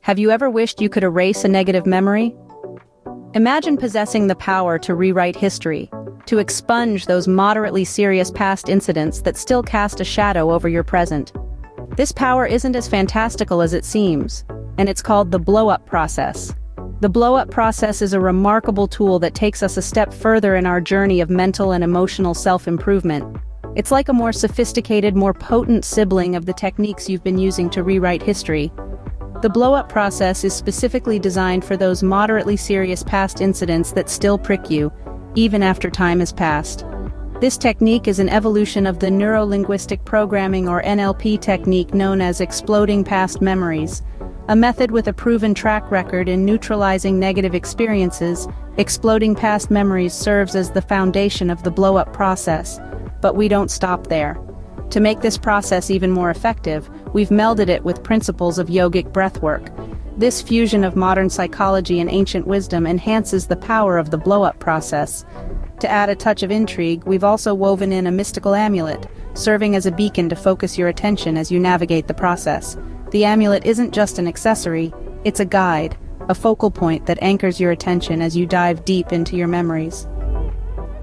Have you ever wished you could erase a negative memory? Imagine possessing the power to rewrite history, to expunge those moderately serious past incidents that still cast a shadow over your present. This power isn't as fantastical as it seems, and it's called the blow-up process. The blow-up process is a remarkable tool that takes us a step further in our journey of mental and emotional self-improvement. It's like a more sophisticated, more potent sibling of the techniques you've been using to rewrite history. The blow-up process is specifically designed for those moderately serious past incidents that still prick you, even after time has passed. This technique is an evolution of the neuro-linguistic programming or NLP technique known as exploding past memories. A method with a proven track record in neutralizing negative experiences, exploding past memories serves as the foundation of the blow-up process. But we don't stop there. To make this process even more effective, we've melded it with principles of yogic breathwork. This fusion of modern psychology and ancient wisdom enhances the power of the blow-up process. To add a touch of intrigue, we've also woven in a mystical amulet, serving as a beacon to focus your attention as you navigate the process. The amulet isn't just an accessory, it's a guide, a focal point that anchors your attention as you dive deep into your memories.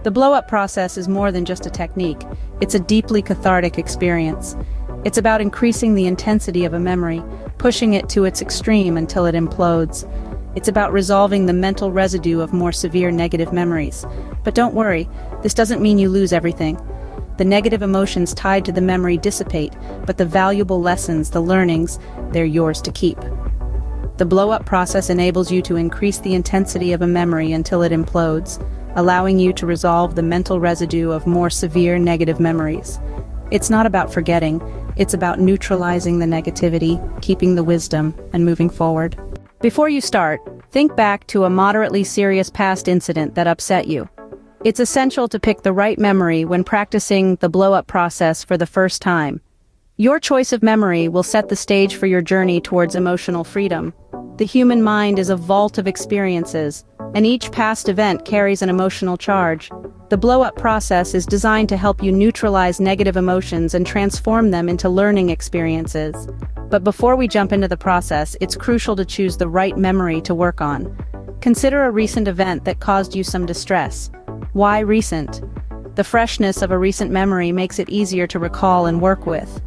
The blow-up process is more than just a technique, it's a deeply cathartic experience. It's about increasing the intensity of a memory, pushing it to its extreme until it implodes. It's about resolving the mental residue of more severe negative memories. But don't worry, this doesn't mean you lose everything. The negative emotions tied to the memory dissipate, but the valuable lessons, the learnings, they're yours to keep. The blow-up process enables you to increase the intensity of a memory until it implodes, allowing you to resolve the mental residue of more severe negative memories. It's not about forgetting, it's about neutralizing the negativity, keeping the wisdom, and moving forward. Before you start, think back to a moderately serious past incident that upset you. It's essential to pick the right memory when practicing the blow-up process for the first time. Your choice of memory will set the stage for your journey towards emotional freedom. The human mind is a vault of experiences, and each past event carries an emotional charge. The blow-up process is designed to help you neutralize negative emotions and transform them into learning experiences. But before we jump into the process, it's crucial to choose the right memory to work on. Consider a recent event that caused you some distress. Why recent? The freshness of a recent memory makes it easier to recall and work with.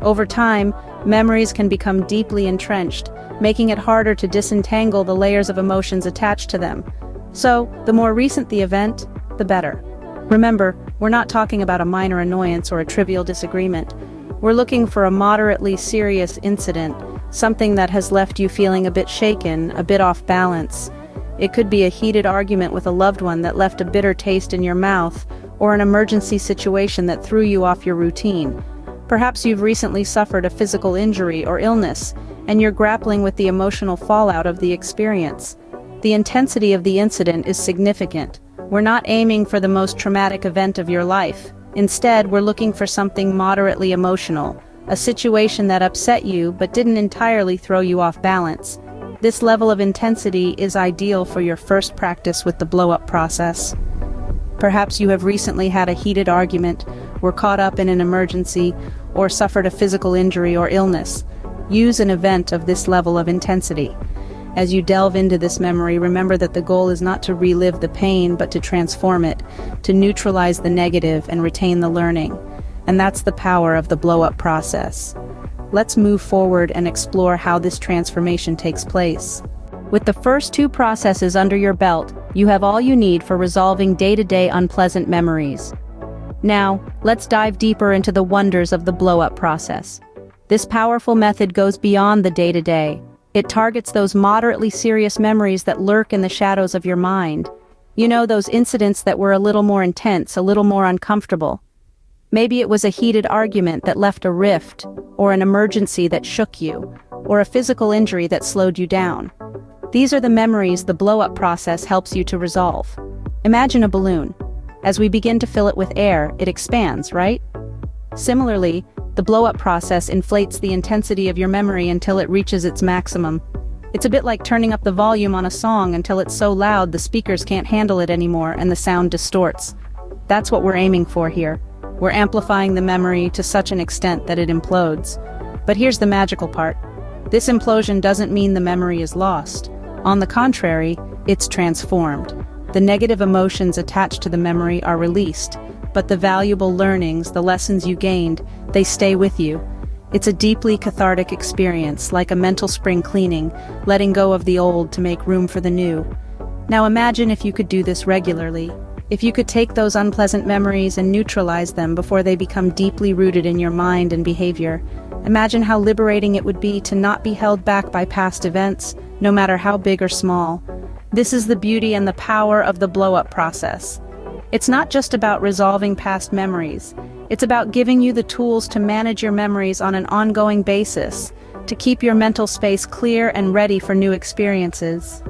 Over time, memories can become deeply entrenched, making it harder to disentangle the layers of emotions attached to them. So, the more recent the event, the better. Remember, we're not talking about a minor annoyance or a trivial disagreement. We're looking for a moderately serious incident, something that has left you feeling a bit shaken, a bit off balance. It could be a heated argument with a loved one that left a bitter taste in your mouth, or an emergency situation that threw you off your routine. Perhaps you've recently suffered a physical injury or illness, and you're grappling with the emotional fallout of the experience. The intensity of the incident is significant. We're not aiming for the most traumatic event of your life. Instead, we're looking for something moderately emotional, a situation that upset you but didn't entirely throw you off balance. This level of intensity is ideal for your first practice with the blow-up process. Perhaps you have recently had a heated argument, were caught up in an emergency, or suffered a physical injury or illness. Use an event of this level of intensity. As you delve into this memory, remember that the goal is not to relive the pain, but to transform it, to neutralize the negative and retain the learning. And that's the power of the blow-up process. Let's move forward and explore how this transformation takes place. With the first two processes under your belt, you have all you need for resolving day-to-day unpleasant memories. Now, let's dive deeper into the wonders of the blow-up process. This powerful method goes beyond the day-to-day. It targets those moderately serious memories that lurk in the shadows of your mind. You know, those incidents that were a little more intense, a little more uncomfortable. Maybe it was a heated argument that left a rift, or an emergency that shook you, or a physical injury that slowed you down. These are the memories the blow-up process helps you to resolve. Imagine a balloon. As we begin to fill it with air, it expands, right? Similarly, the blow-up process inflates the intensity of your memory until it reaches its maximum. It's a bit like turning up the volume on a song until it's so loud the speakers can't handle it anymore and the sound distorts. That's what we're aiming for here. We're amplifying the memory to such an extent that it implodes. But here's the magical part. This implosion doesn't mean the memory is lost. On the contrary, it's transformed. The negative emotions attached to the memory are released, but the valuable learnings, the lessons you gained, they stay with you. It's a deeply cathartic experience, like a mental spring cleaning, letting go of the old to make room for the new. Now imagine if you could do this regularly. If you could take those unpleasant memories and neutralize them before they become deeply rooted in your mind and behavior. Imagine how liberating it would be to not be held back by past events, no matter how big or small. This is the beauty and the power of the blow-up process. It's not just about resolving past memories. It's about giving you the tools to manage your memories on an ongoing basis, to keep your mental space clear and ready for new experiences.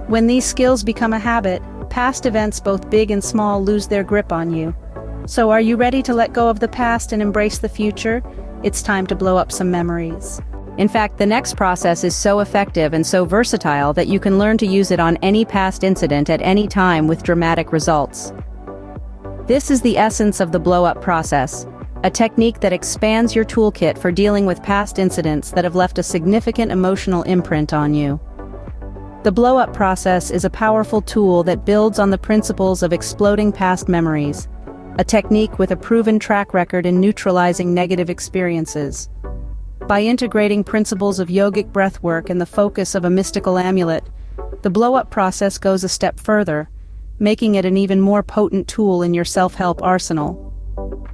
When these skills become a habit, past events both big and small lose their grip on you. So are you ready to let go of the past and embrace the future? It's time to blow up some memories. In fact, the next process is so effective and so versatile that you can learn to use it on any past incident at any time with dramatic results. This is the essence of the blow-up process, a technique that expands your toolkit for dealing with past incidents that have left a significant emotional imprint on you. The blow-up process is a powerful tool that builds on the principles of exploding past memories, a technique with a proven track record in neutralizing negative experiences. By integrating principles of yogic breathwork and the focus of a mystical amulet, the blow-up process goes a step further, making it an even more potent tool in your self-help arsenal.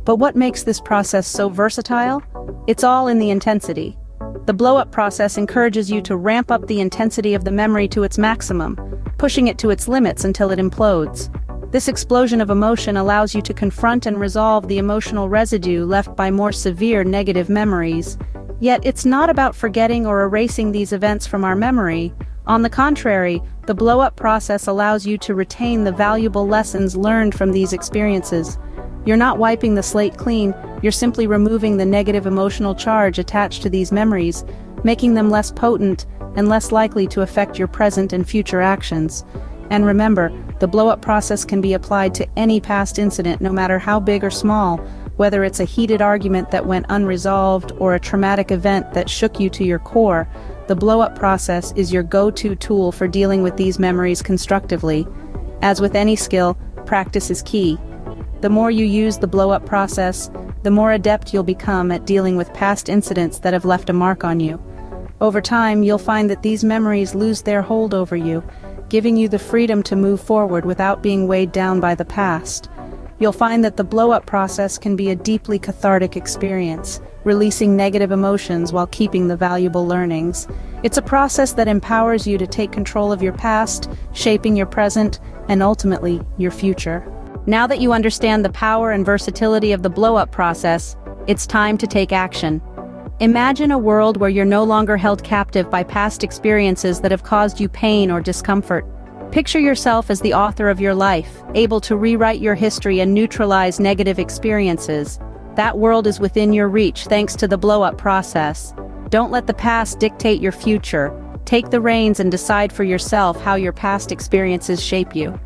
But what makes this process so versatile? It's all in the intensity. The blow-up process encourages you to ramp up the intensity of the memory to its maximum, pushing it to its limits until it implodes. This explosion of emotion allows you to confront and resolve the emotional residue left by more severe negative memories. Yet it's not about forgetting or erasing these events from our memory. On the contrary, the blow-up process allows you to retain the valuable lessons learned from these experiences. You're not wiping the slate clean, you're simply removing the negative emotional charge attached to these memories, making them less potent and less likely to affect your present and future actions. And remember, the blow-up process can be applied to any past incident, no matter how big or small, whether it's a heated argument that went unresolved or a traumatic event that shook you to your core. The blow-up process is your go-to tool for dealing with these memories constructively. As with any skill, practice is key. The more you use the blow-up process, the more adept you'll become at dealing with past incidents that have left a mark on you. Over time, you'll find that these memories lose their hold over you, giving you the freedom to move forward without being weighed down by the past. You'll find that the blow-up process can be a deeply cathartic experience, releasing negative emotions while keeping the valuable learnings. It's a process that empowers you to take control of your past, shaping your present, and ultimately, your future. Now that you understand the power and versatility of the blow-up process, it's time to take action. Imagine a world where you're no longer held captive by past experiences that have caused you pain or discomfort. Picture yourself as the author of your life, able to rewrite your history and neutralize negative experiences. That world is within your reach thanks to the blow-up process. Don't let the past dictate your future. Take the reins and decide for yourself how your past experiences shape you.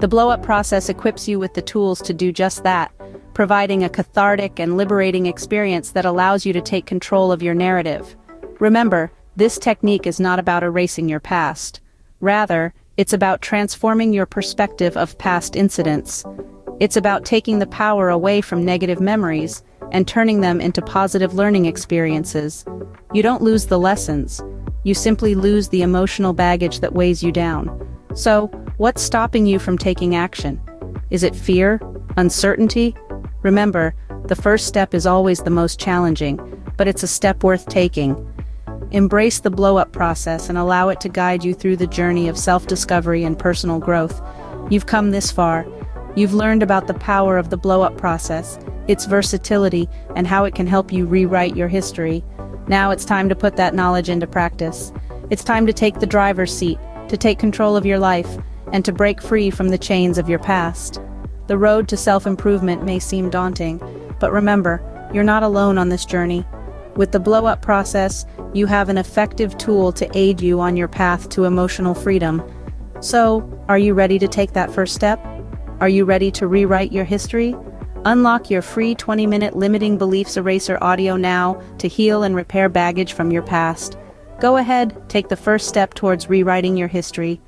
The blow-up process equips you with the tools to do just that, providing a cathartic and liberating experience that allows you to take control of your narrative. Remember, this technique is not about erasing your past. Rather, it's about transforming your perspective of past incidents. It's about taking the power away from negative memories and turning them into positive learning experiences. You don't lose the lessons. You simply lose the emotional baggage that weighs you down. So, what's stopping you from taking action? Is it fear? Uncertainty? Remember, the first step is always the most challenging, but it's a step worth taking. Embrace the blow-up process and allow it to guide you through the journey of self-discovery and personal growth. You've come this far. You've learned about the power of the blow-up process, its versatility, and how it can help you rewrite your history. Now it's time to put that knowledge into practice. It's time to take the driver's seat, to take control of your life, and to break free from the chains of your past. The road to self-improvement may seem daunting, but remember, you're not alone on this journey. With the blow-up process, you have an effective tool to aid you on your path to emotional freedom. So, are you ready to take that first step? Are you ready to rewrite your history? Unlock your free 20-minute limiting beliefs eraser audio now to heal and repair baggage from your past. Go ahead, take the first step towards rewriting your history.